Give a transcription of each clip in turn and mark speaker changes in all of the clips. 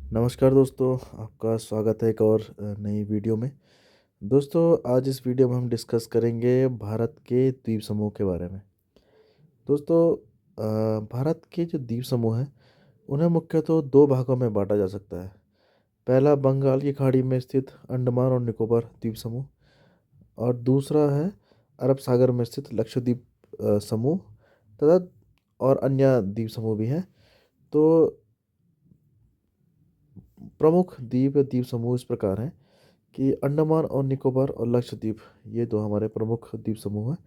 Speaker 1: नमस्कार दोस्तों, आपका स्वागत है एक और नई वीडियो में। दोस्तों, आज इस वीडियो में हम डिस्कस करेंगे भारत के द्वीप समूह के बारे में। दोस्तों, भारत के जो द्वीप समूह हैं उन्हें मुख्यतः दो भागों में बांटा जा सकता है। पहला बंगाल की खाड़ी में स्थित अंडमान और निकोबार द्वीप समूह, और दूसरा है अरब सागर में स्थित लक्षद्वीप समूह तथा और अन्य द्वीप समूह भी हैं। तो प्रमुख द्वीप समूह इस प्रकार हैं कि अंडमान और निकोबार और लक्षद्वीप, ये दो हमारे प्रमुख द्वीप समूह हैं।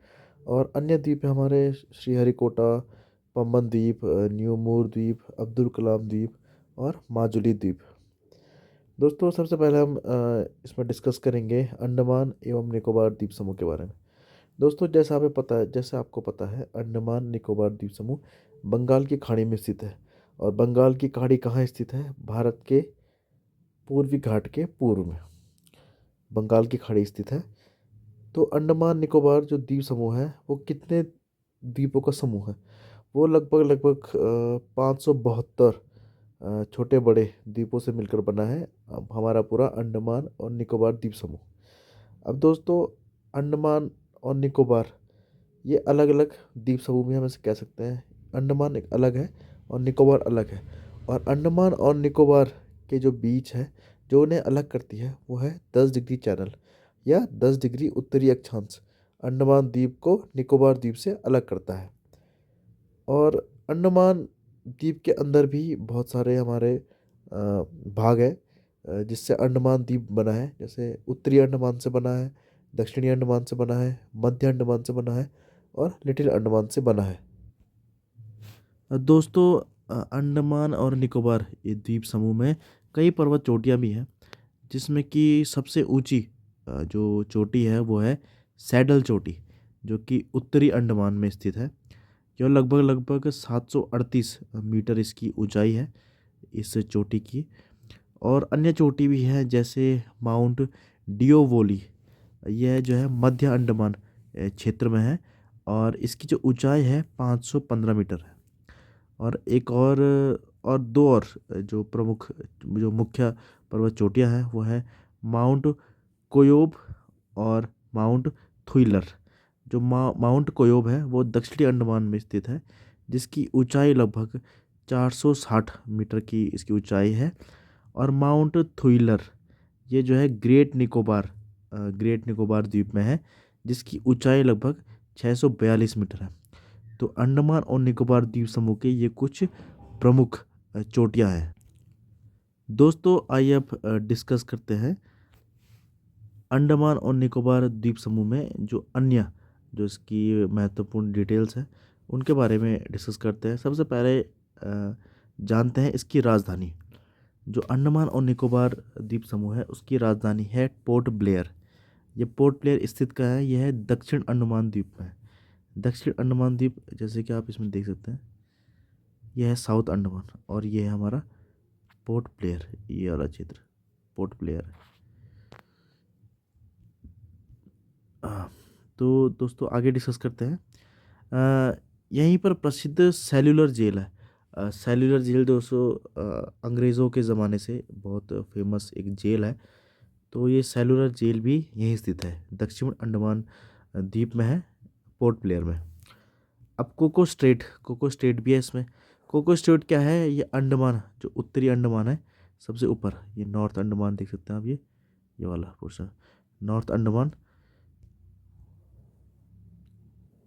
Speaker 1: और अन्य द्वीप हैं हमारे श्रीहरिकोटा, पम्बन द्वीप, न्यू मूर द्वीप, अब्दुल कलाम द्वीप और माजुली द्वीप। दोस्तों, सबसे पहले हम इसमें डिस्कस करेंगे अंडमान एवं निकोबार द्वीप समूह के बारे में। दोस्तों, जैसे आपको पता है, अंडमान निकोबार द्वीप समूह बंगाल की खाड़ी में स्थित है। और बंगाल की खाड़ी कहाँ स्थित है? भारत के पूर्वी घाट के पूर्व में बंगाल की खाड़ी स्थित है। तो अंडमान निकोबार जो द्वीप समूह है वो कितने द्वीपों का समूह है? वो लगभग लगभग 572 छोटे बड़े द्वीपों से मिलकर बना है अब हमारा पूरा अंडमान और निकोबार द्वीप समूह। अब दोस्तों, अंडमान और निकोबार ये अलग अलग द्वीप समूह भी हम ऐसे कह सकते हैं। अंडमान एक अलग है और निकोबार अलग है। और अंडमान और निकोबार के जो बीच है, जो उन्हें अलग करती है, वो है 10 डिग्री चैनल या 10 डिग्री उत्तरी अक्षांश। अंडमान द्वीप को निकोबार द्वीप से अलग करता है। और अंडमान द्वीप के अंदर भी बहुत सारे हमारे भाग है, जिससे अंडमान द्वीप बना है। जैसे उत्तरी अंडमान से बना है, दक्षिणी अंडमान से बना है, मध्य अंडमान से बना है और लिटिल अंडमान से बना है। दोस्तों, अंडमान और निकोबार ये द्वीप समूह में कई पर्वत चोटियाँ भी हैं, जिसमें कि सबसे ऊंची जो चोटी है वो है सैडल चोटी, जो कि उत्तरी अंडमान में स्थित है। यह लगभग लगभग 738 मीटर इसकी ऊंचाई है इस चोटी की। और अन्य चोटी भी हैं, जैसे माउंट डियोवोली, यह जो है मध्य अंडमान क्षेत्र में है और इसकी जो ऊंचाई है 515 मीटर है। और एक और दो और जो प्रमुख जो मुख्य पर्वत चोटियां हैं वो है माउंट कोयोब और माउंट थुइलर। जो माउंट कोयोब है वो दक्षिणी अंडमान में स्थित है, जिसकी ऊंचाई लगभग 460 मीटर की इसकी ऊंचाई है। और माउंट थुइलर ये जो है ग्रेट निकोबार द्वीप में है, जिसकी ऊंचाई लगभग 642 मीटर है। तो अंडमान और निकोबार द्वीप समूह के ये कुछ प्रमुख चोटियां हैं। दोस्तों, आइए अब डिस्कस करते हैं अंडमान और निकोबार द्वीप समूह में जो अन्य जो इसकी महत्वपूर्ण डिटेल्स हैं उनके बारे में डिस्कस करते हैं। सबसे पहले जानते हैं इसकी राजधानी। जो अंडमान और निकोबार द्वीप समूह है उसकी राजधानी है पोर्ट ब्लेयर। ये पोर्ट ब्लेयर स्थित का है, यह है दक्षिण अंडमान द्वीप में है। दक्षिण अंडमान द्वीप जैसे कि आप इसमें देख सकते हैं, यह है साउथ अंडमान और यह है हमारा पोर्ट ब्लेयर, ये वाला क्षेत्र पोर्ट ब्लेयर है। आ, तो दोस्तों आगे डिस्कस करते हैं। यहीं पर प्रसिद्ध सेल्यूलर जेल है। सेल्यूलर जेल दोस्तों अंग्रेज़ों के ज़माने से बहुत फेमस एक जेल है। तो ये सेल्यूलर जेल भी यहीं स्थित है, दक्षिण अंडमान द्वीप में है, पोर्ट ब्लेयर में। अब कोको स्टेट भी है इसमें। कोको स्टेट क्या है? ये अंडमान जो उत्तरी अंडमान है सबसे ऊपर, ये नॉर्थ अंडमान देख सकते हैं आप, ये वाला portion north Andaman.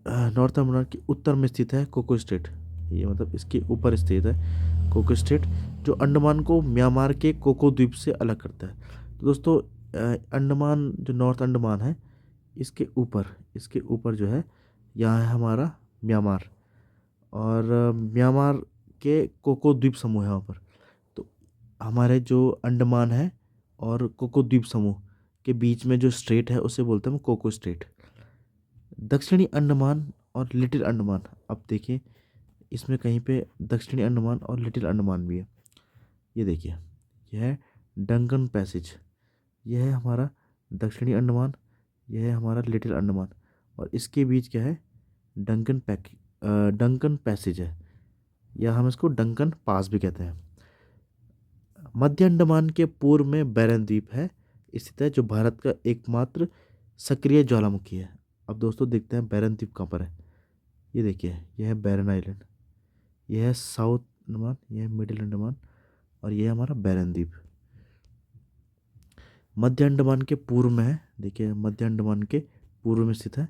Speaker 1: North Andaman के उत्तर में स्थित है कोको स्टेट, ये मतलब इसके ऊपर स्थित है कोको स्टेट, जो अंडमान को म्यांमार के कोको द्वीप से अलग करता है। तो दोस्तों, अंडमान जो नॉर्थ अंडमान है इसके ऊपर जो है, यहाँ है हमारा म्यांमार। और म्यांमार के कोको द्वीप समूह है वहाँ पर। तो हमारे जो अंडमान है और कोको द्वीप समूह के बीच में जो स्टेट है उसे बोलते हैं हम कोको स्टेट। दक्षिणी अंडमान और लिटिल अंडमान, अब देखिए इसमें कहीं पे दक्षिणी अंडमान और लिटिल अंडमान भी है। ये देखिए, यह है डंकन पैसेज, यह है हमारा दक्षिणी अंडमान, यह है हमारा लिटिल अंडमान। और इसके बीच क्या है? डंकन पैसेज है, या हम इसको डंकन पास भी कहते हैं। मध्य अंडमान के पूर्व में बैरन द्वीप है स्थित है, जो भारत का एकमात्र सक्रिय ज्वालामुखी है। अब दोस्तों देखते हैं बैरन द्वीप कहाँ पर है। ये देखिए, यह है बैरन आइलैंड, यह है साउथ अंडमान, यह है मिडिल अंडमान, और यह है हमारा बैरन द्वीप। मध्य अंडमान के पूर्व में है, देखिए मध्य अंडमान के पूर्व में स्थित है।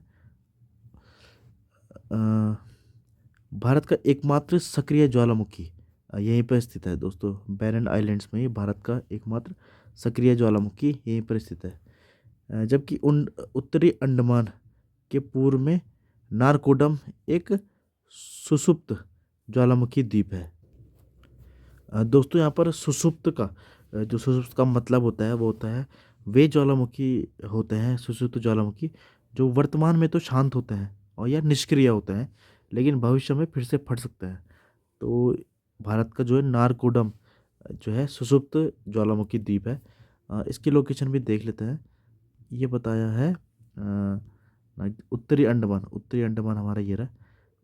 Speaker 1: अ, भारत का एकमात्र सक्रिय ज्वालामुखी यहीं पर स्थित है दोस्तों। बैरन आइलैंड्स में ही भारत का एकमात्र सक्रिय ज्वालामुखी यहीं पर स्थित है। जबकि उन उत्तरी अंडमान के पूर्व में नारकोडम एक सुषुप्त ज्वालामुखी द्वीप है। दोस्तों यहाँ पर सुषुप्त का जो सुषुप्त का मतलब होता है वो होता है वे ज्वालामुखी होते हैं, सुषुप्त ज्वालामुखी, जो वर्तमान में तो शांत होते हैं और या निष्क्रिय होते हैं, लेकिन भविष्य में फिर से फट सकते हैं। तो भारत का जो है नारकोडम जो है सुषुप्त ज्वालामुखी द्वीप है। इसकी लोकेशन भी देख लेते हैं। ये बताया है उत्तरी अंडमान, उत्तरी अंडमान हमारा ये रहा।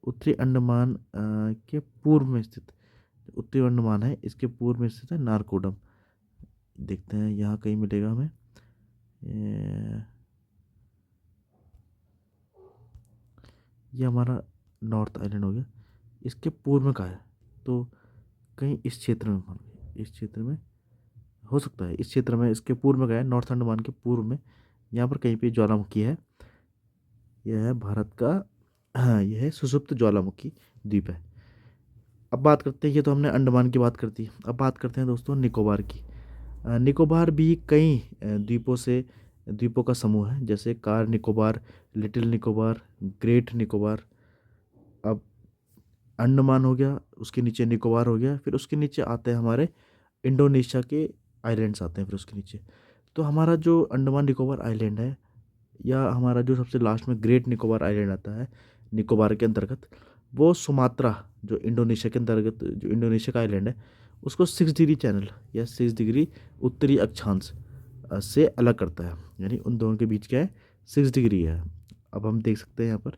Speaker 1: उत्तरी अंडमान के पूर्व में स्थित उत्तरी अंडमान है, इसके पूर्व में स्थित है नारकोडम। देखते हैं यहाँ कहीं मिलेगा हमें। ये हमारा नॉर्थ आइलैंड हो गया। इसके पूर्व में कहाँ है? तो कहीं इस क्षेत्र में, मान लो इस क्षेत्र में हो सकता है, इस क्षेत्र में इसके पूर्व में गया है, नॉर्थ अंडमान के पूर्व में यहाँ पर कहीं पे ज्वालामुखी है। यह है भारत का, हाँ यह है सुषुप्त ज्वालामुखी द्वीप है। अब बात करते हैं, ये तो हमने अंडमान की बात कर दी, अब बात करते हैं दोस्तों निकोबार की। निकोबार भी कई द्वीपों का समूह है, जैसे car Nicobar, little Nicobar, great Nicobar. अब अंडमान हो गया, उसके नीचे निकोबार हो गया, फिर उसके नीचे आते हैं हमारे इंडोनेशिया के आइलैंड्स आते हैं फिर उसके नीचे। तो हमारा जो अंडमान निकोबार आइलैंड है, या हमारा जो सबसे लास्ट में ग्रेट निकोबार आइलैंड आता है निकोबार के अंतर्गत, वो सुमात्रा जो इंडोनेशिया के अंतर्गत, जो इंडोनेशिया का आइलैंड है, उसको 6 डिग्री चैनल या 6 डिग्री उत्तरी अक्षांश से अलग करता है। यानी उन दोनों के बीच क्या है, 6 डिग्री है। अब हम देख सकते हैं यहाँ पर,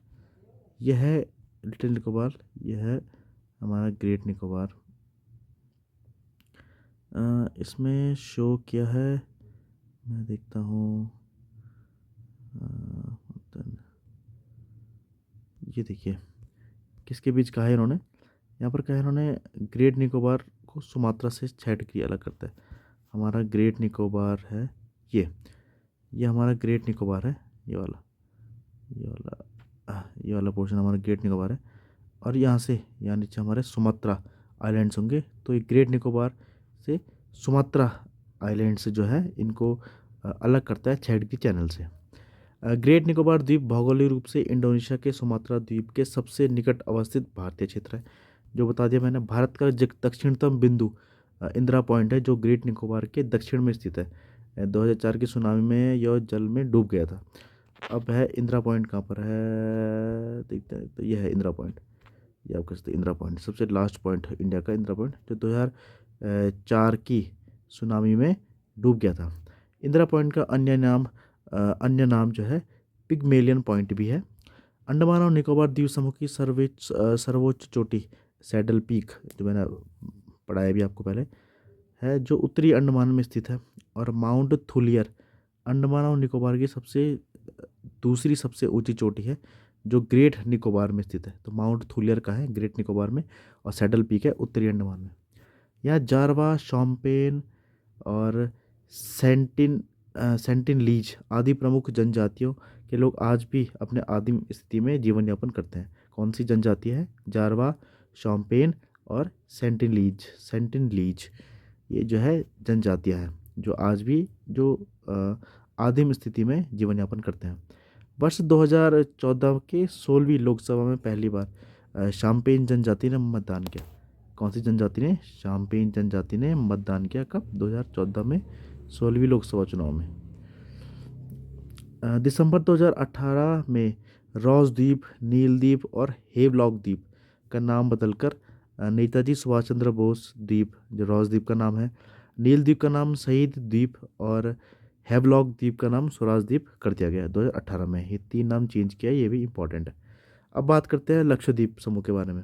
Speaker 1: यह है लिटिल निकोबार, यह है हमारा ग्रेट निकोबार। इसमें शो किया है, मैं देखता हूँ। ये देखिए किसके बीच कहा है इन्होंने, यहाँ पर कहा है इन्होंने ग्रेट निकोबार को सुमात्रा से 6 डिग्री अलग करता है। हमारा ग्रेट निकोबार है ये हमारा ग्रेट निकोबार है, ये वाला, ये वाला पोर्शन हमारा ग्रेट निकोबार है। और यहाँ नीचे हमारे सुमात्रा आइलैंड्स होंगे। तो ये ग्रेट निकोबार से सुमात्रा आइलैंड से जो है इनको अलग करता है 6 डिग्री चैनल से। ग्रेट निकोबार द्वीप भौगोलिक रूप से इंडोनेशिया के सुमात्रा द्वीप के सबसे निकट अवस्थित भारतीय क्षेत्र है। जो बता दिया मैंने, भारत का दक्षिणतम बिंदु इंदिरा पॉइंट है, जो ग्रेट निकोबार के दक्षिण में स्थित है। 2004 की सुनामी में यह जल में डूब गया था। अब है इंदिरा पॉइंट कहाँ पर है, देखते हैं। तो यह है इंदिरा पॉइंट, ये आप कह सकते हैं इंदिरा पॉइंट, सबसे लास्ट पॉइंट है इंडिया का इंदिरा पॉइंट, जो 2004 की सुनामी में डूब गया था। इंदिरा पॉइंट का अन्य नाम जो है पिगमेलियन पॉइंट भी है। अंडमान और निकोबार द्वीप समूह की सर्वोच्च चोटी सैडल पीक, जो मैंने पढ़ाया भी आपको पहले, है, जो उत्तरी अंडमान में स्थित है। और माउंट थुलियर अंडमान और निकोबार की दूसरी सबसे ऊंची चोटी है, जो ग्रेट निकोबार में स्थित है। तो माउंट थुलियर का है ग्रेट निकोबार में, और सैडल पीक है उत्तरी अंडमान में। यहाँ जारवा, शॉम्पेन और सेंटिनलीज आदि प्रमुख जनजातियों के लोग आज भी अपने आदिम स्थिति में जीवन यापन करते हैं। कौन सी जनजाति है? जारवा, शॉम्पेन और सेंटिनलीज, ये जो है जनजातियां हैं जो आज भी जो आदिम स्थिति में जीवन यापन करते हैं। वर्ष 2014 के 16वीं लोकसभा में पहली बार शॉम्पेन जनजाति ने मतदान किया। कौन सी जनजाति ने? शॉम्पेन जनजाति ने मतदान किया। कब? 2014 में, 16वीं लोकसभा चुनाव में। दिसंबर 2018 में रॉस द्वीप, नील द्वीप और हेवलॉक द्वीप का नाम बदलकर नेताजी सुभाष चंद्र बोस द्वीप, जो रॉस द्वीप का नाम है, नील द्वीप का नाम शहीद द्वीप और हेवलॉक द्वीप का नाम स्वराज द्वीप कर दिया गया 2018 में। ये 3 नाम चेंज किया, ये भी इम्पोर्टेंट है। अब बात करते हैं लक्षद्वीप समूह के बारे में।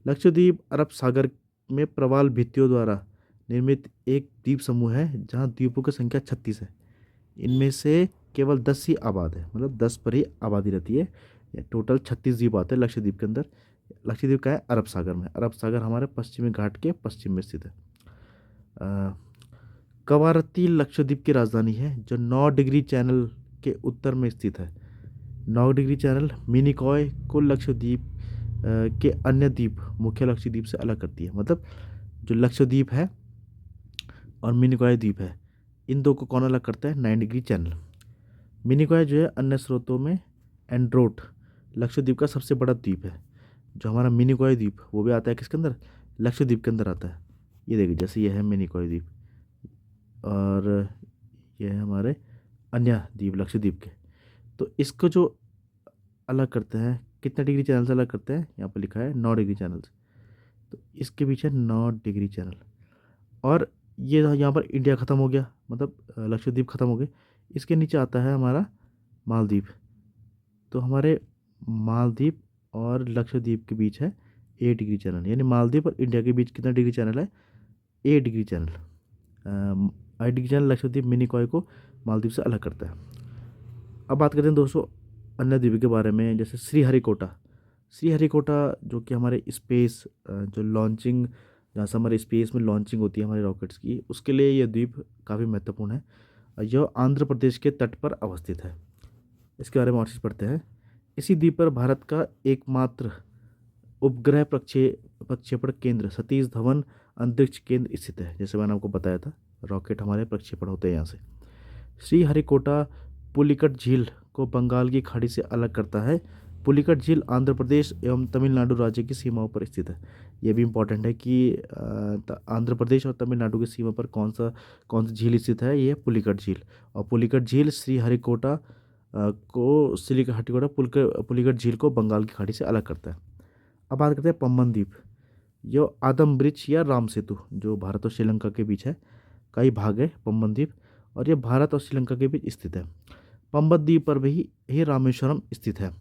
Speaker 1: लक्षद्वीप अरब सागर में प्रवाल भित्तियों द्वारा निर्मित एक द्वीप समूह है जहाँ द्वीपों की संख्या 36 है। इनमें से केवल 10 ही आबाद है, मतलब 10 पर ही आबादी रहती है। टोटल 36 द्वीप आते हैं लक्षद्वीप के अंदर। लक्षद्वीप का है अरब सागर में। अरब सागर हमारे पश्चिमी घाट के पश्चिम में स्थित है। अ, कवारत्ती लक्षद्वीप की राजधानी है जो 9 डिग्री चैनल के उत्तर में स्थित है। 9 डिग्री चैनल मिनिकॉय को लक्षद्वीप के अन्य द्वीप मुख्य लक्षद्वीप से अलग करती है। मतलब जो लक्षद्वीप है और मिनिकॉय द्वीप है, इन दो को कौन अलग करता है? 9 डिग्री चैनल। मिनिकॉय जो है अन्य स्रोतों में एंड्रोट लक्षद्वीप का सबसे बड़ा द्वीप है। जो हमारा मिनिकॉय द्वीप वो भी आता है किसके अंदर? लक्षद्वीप के अंदर आता है। ये देखिए, जैसे ये है मिनिकॉय द्वीप और ये है हमारे अन्य द्वीप लक्षद्वीप के। तो इसको जो अलग करते हैं, कितने डिग्री चैनल से अलग करते हैं? यहाँ पर लिखा है 9 डिग्री चैनल से। तो इसके पीछे 9 डिग्री चैनल। और ये यहाँ पर इंडिया ख़त्म हो गया, मतलब लक्षद्वीप ख़त्म हो गए। इसके नीचे आता है हमारा मालदीव। तो हमारे मालदीव और लक्षद्वीप के बीच है 8 डिग्री चैनल, यानी मालदीव और इंडिया के बीच कितना डिग्री चैनल है? 8 degree channel. 8 degree channel Lakshadweep Minicoy को मालदीव से अलग करता है। अब बात करते हैं दोस्तों अन्य द्वीप के बारे में, जैसे श्रीहरिकोटा। श्रीहरिकोटा जो कि हमारे स्पेस जो लॉन्चिंग, जहाँ से हमारे स्पेस में लॉन्चिंग होती है हमारे रॉकेट्स की, उसके लिए यह द्वीप काफ़ी महत्वपूर्ण है। यह आंध्र प्रदेश के तट पर अवस्थित है। इसके बारे में और चीज़ पढ़ते हैं। इसी द्वीप पर भारत का एकमात्र उपग्रह प्रक्षेपण केंद्र सतीश धवन अंतरिक्ष केंद्र स्थित है। जैसे मैंने आपको बताया था, रॉकेट हमारे प्रक्षेपण होते हैं यहाँ से। श्रीहरिकोटा पुलिकट झील को बंगाल की खाड़ी से अलग करता है। पुलिकट झील आंध्र प्रदेश एवं तमिलनाडु राज्य की सीमाओं पर स्थित है। ये भी इम्पोर्टेंट है कि आंध्र प्रदेश और तमिलनाडु की सीमा पर कौन सी झील स्थित है? ये पुलिकट झील। और पुलिकट झील श्रीहरिकोटा पुलिकट झील को बंगाल की खाड़ी से अलग करता है। अब बात करते हैं पम्बन द्वीप। यह आदम ब्रिज या राम सेतु जो भारत और श्रीलंका के बीच है का ही भाग है पम्बन द्वीप, और यह भारत और श्रीलंका के बीच स्थित है। पंबन द्वीप पर भी ही रामेश्वरम स्थित है।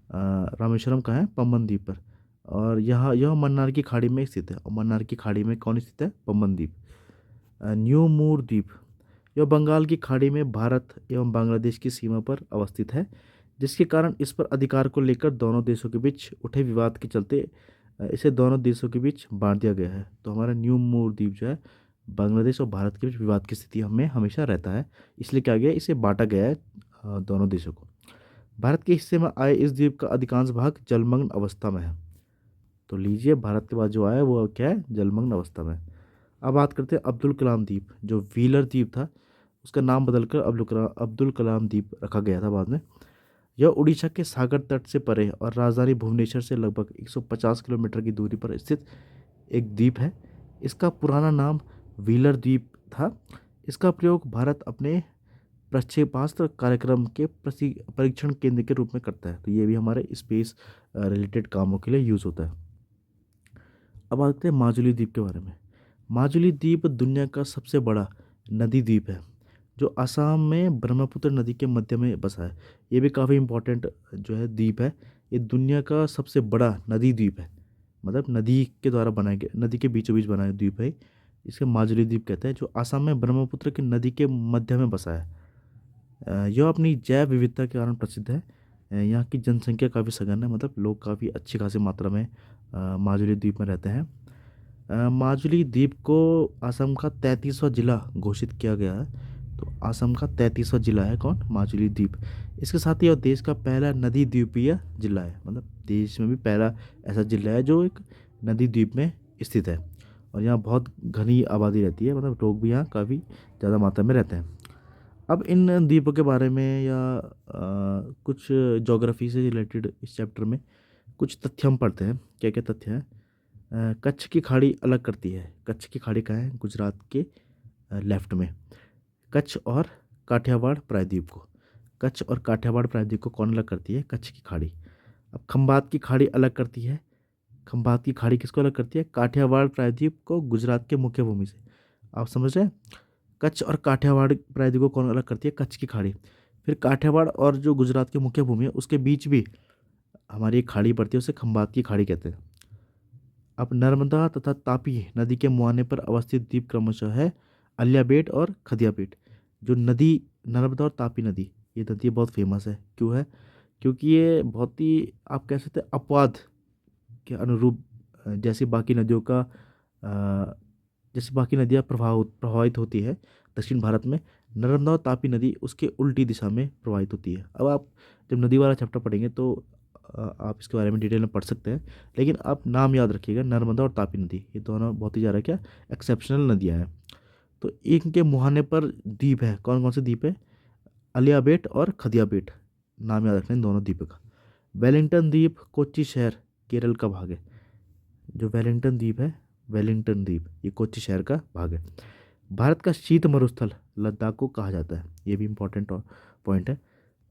Speaker 1: रामेश्वरम कहाँ है? पंबन द्वीप पर। और यह मन्नार की खाड़ी में स्थित है। और मन्नार की खाड़ी में कौन स्थित है? पंबन द्वीप। न्यू मूर द्वीप, यह बंगाल की खाड़ी में भारत एवं बांग्लादेश की सीमा पर अवस्थित है, जिसके कारण इस पर अधिकार को लेकर दोनों देशों के बीच उठे विवाद के चलते इसे दोनों देशों के बीच बांट दिया गया है। तो हमारा न्यू मूर द्वीप जो है बांग्लादेश और भारत के बीच विवाद की स्थिति हमें हमेशा रहता है, इसलिए क्या गया, इसे बांटा गया है दोनों देशों को। भारत के हिस्से में आए इस द्वीप का अधिकांश भाग जलमग्न अवस्था में है। तो लीजिए, भारत के बाद जो आया वो क्या है? जलमग्न अवस्था में। अब बात करते हैं अब्दुल कलाम द्वीप। जो व्हीलर द्वीप था उसका नाम बदलकर अब्दुल कलाम द्वीप रखा गया था बाद में। यह उड़ीसा के सागर तट से परे और राजधानी भुवनेश्वर से लगभग 150 किलोमीटर की दूरी पर स्थित एक द्वीप है। इसका पुराना नाम व्हीलर द्वीप था। इसका प्रयोग भारत अपने प्रक्षेपास्त्र कार्यक्रम के परीक्षण केंद्र के रूप में करता है। तो ये भी हमारे स्पेस रिलेटेड कामों के लिए यूज़ होता है। अब आते हैं माजुली द्वीप के बारे में। माजुली द्वीप दुनिया का सबसे बड़ा नदी द्वीप है जो असम में ब्रह्मपुत्र नदी के मध्य में बसा है। ये भी काफ़ी इम्पोर्टेंट जो है द्वीप है। ये दुनिया का सबसे बड़ा नदी द्वीप है, मतलब नदी के द्वारा बनाया गया, नदी के बीचों बीच बनाया द्वीप है। इसे माजुली द्वीप कहते हैं, जो असम में ब्रह्मपुत्र की नदी के मध्य में बसा है। यह अपनी जैव विविधता के कारण प्रसिद्ध है। यहाँ की जनसंख्या काफ़ी सघन है, मतलब लोग काफ़ी अच्छी खासी मात्रा में माजुली द्वीप में रहते हैं। माजुली द्वीप को असम का 33वां जिला घोषित किया गया है। तो असम का 33वां जिला है कौन? माजुली द्वीप। इसके साथ ही यह देश का पहला नदी द्वीपीय जिला है, मतलब देश में भी पहला ऐसा जिला है जो एक नदी द्वीप में स्थित है। और यहाँ बहुत घनी आबादी रहती है, मतलब लोग भी यहाँ काफ़ी ज़्यादा मात्रा में रहते हैं। अब इन द्वीपों के बारे में या कुछ ज्योग्राफी से रिलेटेड इस चैप्टर में कुछ तथ्य हम पढ़ते हैं। क्या क्या तथ्य हैं? कच्छ की खाड़ी अलग करती है। कच्छ की खाड़ी कहाँ है? गुजरात के लेफ्ट में। कच्छ और काठियावाड़ प्रायद्वीप को, कच्छ और काठियावाड़ प्रायद्वीप को कौन अलग करती है? कच्छ की खाड़ी। अब खंबात की खाड़ी अलग करती है। खंबात की खाड़ी किसको अलग करती है? काठियावाड़ प्रायद्वीप को गुजरात के मुख्य भूमि से। आप समझ रहे हैं? कच्छ और काठियावाड़ प्रायद्वीप को कौन अलग करती है? कच्छ की खाड़ी। फिर काठियावाड़ और जो गुजरात की मुख्य भूमि है उसके बीच भी हमारी एक खाड़ी पड़ती है, उसे खंबात की खाड़ी कहते हैं। अब नर्मदा तथा तापी नदी के मुहाने पर अवस्थित द्वीप क्रमशः है अलिया बेट और खदिया बेट। जो नदी, नर्मदा और तापी नदी, ये नदी बहुत फेमस है। क्यों है? क्योंकि ये बहुत ही, आप कह सकते हैं, अपवाद के अनुरूप, जैसे बाकी नदियों का जैसे बाकी नदियाँ प्रभावित होती है दक्षिण भारत में, नर्मदा और तापी नदी उसके उल्टी दिशा में प्रवाहित होती है। अब आप जब नदी वाला चैप्टर पढ़ेंगे तो आप इसके बारे में डिटेल में पढ़ सकते हैं, लेकिन आप नाम याद रखिएगा, नर्मदा और तापी नदी, ये दोनों बहुत ही ज़्यादा क्या एक्सेप्शनल नदियाँ हैं। तो इनके मुहाने पर द्वीप है। कौन कौन से द्वीप है? अलिया बेट और खदिया बेट, नाम याद रखना इन दोनों द्वीपों का। वेलिंगटन द्वीप कोच्चि शहर केरल का भाग है। जो वेलिंगटन द्वीप है, वेलिंगटन द्वीप ये कोच्चि शहर का भाग है। भारत का शीत मरुस्थल लद्दाख को कहा जाता है। ये भी इम्पोर्टेंट पॉइंट है।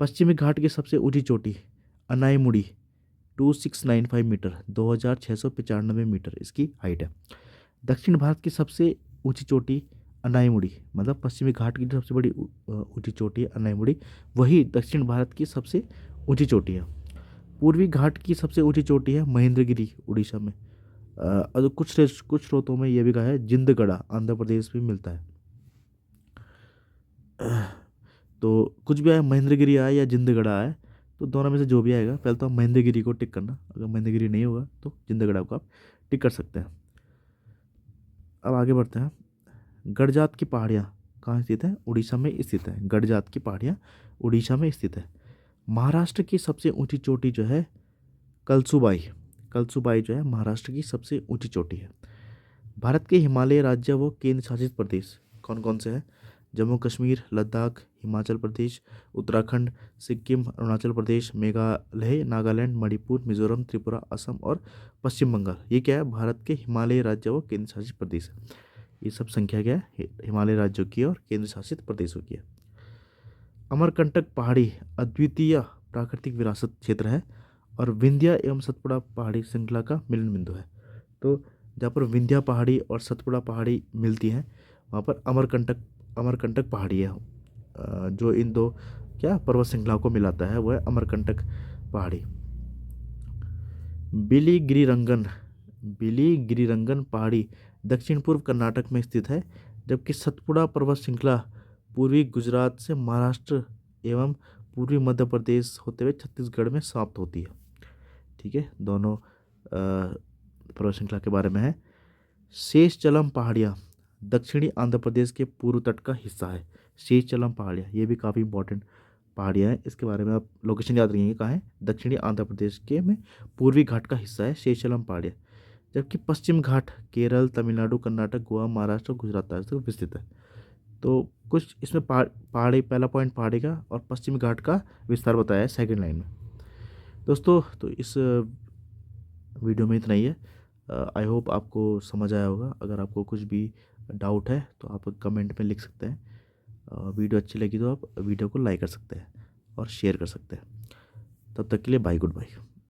Speaker 1: पश्चिमी घाट की सबसे ऊंची चोटी अनाईमुड़ी 2695 मीटर, 2695 मीटर इसकी हाइट है। दक्षिण भारत की सबसे ऊंची चोटी अनाईमुड़ी, मतलब पश्चिमी घाट की जो सबसे बड़ी ऊंची चोटी है अनाईमुड़ी, वही दक्षिण भारत की सबसे ऊंची चोटी है। पूर्वी घाट की सबसे ऊंची चोटी है महेंद्रगिरी उड़ीसा में। और कुछ स्रोतों में यह भी कहा है जिंदगढ़ा आंध्र प्रदेश में मिलता है। तो कुछ भी आए, महेंद्रगिरी आए या जिंदगढ़ा आए, तो दोनों में से जो भी आएगा, पहले तो आप महेंद्रगिरी को टिक करना। अगर महेंद्रगिरी नहीं होगा तो जिंदगढ़ा को आप टिक कर सकते हैं। अब आगे बढ़ते हैं। गडजात की पहाड़ियाँ कहाँ स्थित है? उड़ीसा में स्थित है। गडजात की पहाड़ियाँ उड़ीसा में स्थित है। महाराष्ट्र की सबसे ऊंची चोटी जो है कलसुबाई, कलसुबाई जो है महाराष्ट्र की सबसे ऊंची चोटी है। भारत के हिमालय राज्य व केंद्र शासित प्रदेश कौन कौन से हैं? जम्मू कश्मीर, लद्दाख, हिमाचल प्रदेश, उत्तराखंड, सिक्किम, अरुणाचल प्रदेश, मेघालय, नागालैंड, मणिपुर, मिजोरम, त्रिपुरा, असम और पश्चिम बंगाल। ये क्या है? भारत के हिमालय राज्य व केंद्र शासित प्रदेश है। ये सब संख्या क्या है? हिमालय राज्यों की और केंद्र शासित प्रदेशों की है। अमरकंटक पहाड़ी अद्वितीय प्राकृतिक विरासत क्षेत्र है और विंध्य एवं सतपुड़ा पहाड़ी श्रृंखला का मिलन बिंदु है। तो जहाँ पर विंध्या पहाड़ी और सतपुड़ा पहाड़ी मिलती हैं, वहाँ पर अमरकंटक पहाड़ी है। जो इन दो क्या पर्वत श्रृंखलाओं को मिलाता है वह है अमरकंटक पहाड़ी। बिलीगिरीरंगन, बिलीगिरीरंगन पहाड़ी दक्षिण पूर्व कर्नाटक में स्थित है, जबकि सतपुड़ा पर्वत श्रृंखला पूर्वी गुजरात से महाराष्ट्र एवं पूर्वी मध्य प्रदेश होते हुए छत्तीसगढ़ में समाप्त होती है। ठीक है, दोनों पर्वत श्रृंखला के बारे में है। शेषचलम पहाड़ियाँ दक्षिणी आंध्र प्रदेश के पूर्व तट का हिस्सा है। शेषचलम पहाड़ियाँ ये भी काफ़ी इंपॉर्टेंट पहाड़ियाँ हैं। इसके बारे में आप लोकेशन याद रखेंगे, कहाँ है? दक्षिणी आंध्र प्रदेश के में पूर्वी घाट का हिस्सा है शेषचलम पहाड़ियाँ। जबकि पश्चिम घाट केरल, तमिलनाडु, कर्नाटक, गोवा, महाराष्ट्र, गुजरात राज्य तक विस्तृत है। तो कुछ इसमें पहाड़ी, पहला पॉइंट पहाड़ी का और पश्चिमी घाट का विस्तार बताया है सेकंड लाइन में। दोस्तों, तो इस वीडियो में इतना ही है। आई होप आपको समझ आया होगा। अगर आपको कुछ भी डाउट है तो आप कमेंट में लिख सकते हैं। वीडियो अच्छी लगी तो आप वीडियो को लाइक कर सकते हैं और शेयर कर सकते हैं। तब तक के लिए बाय, गुड बाय।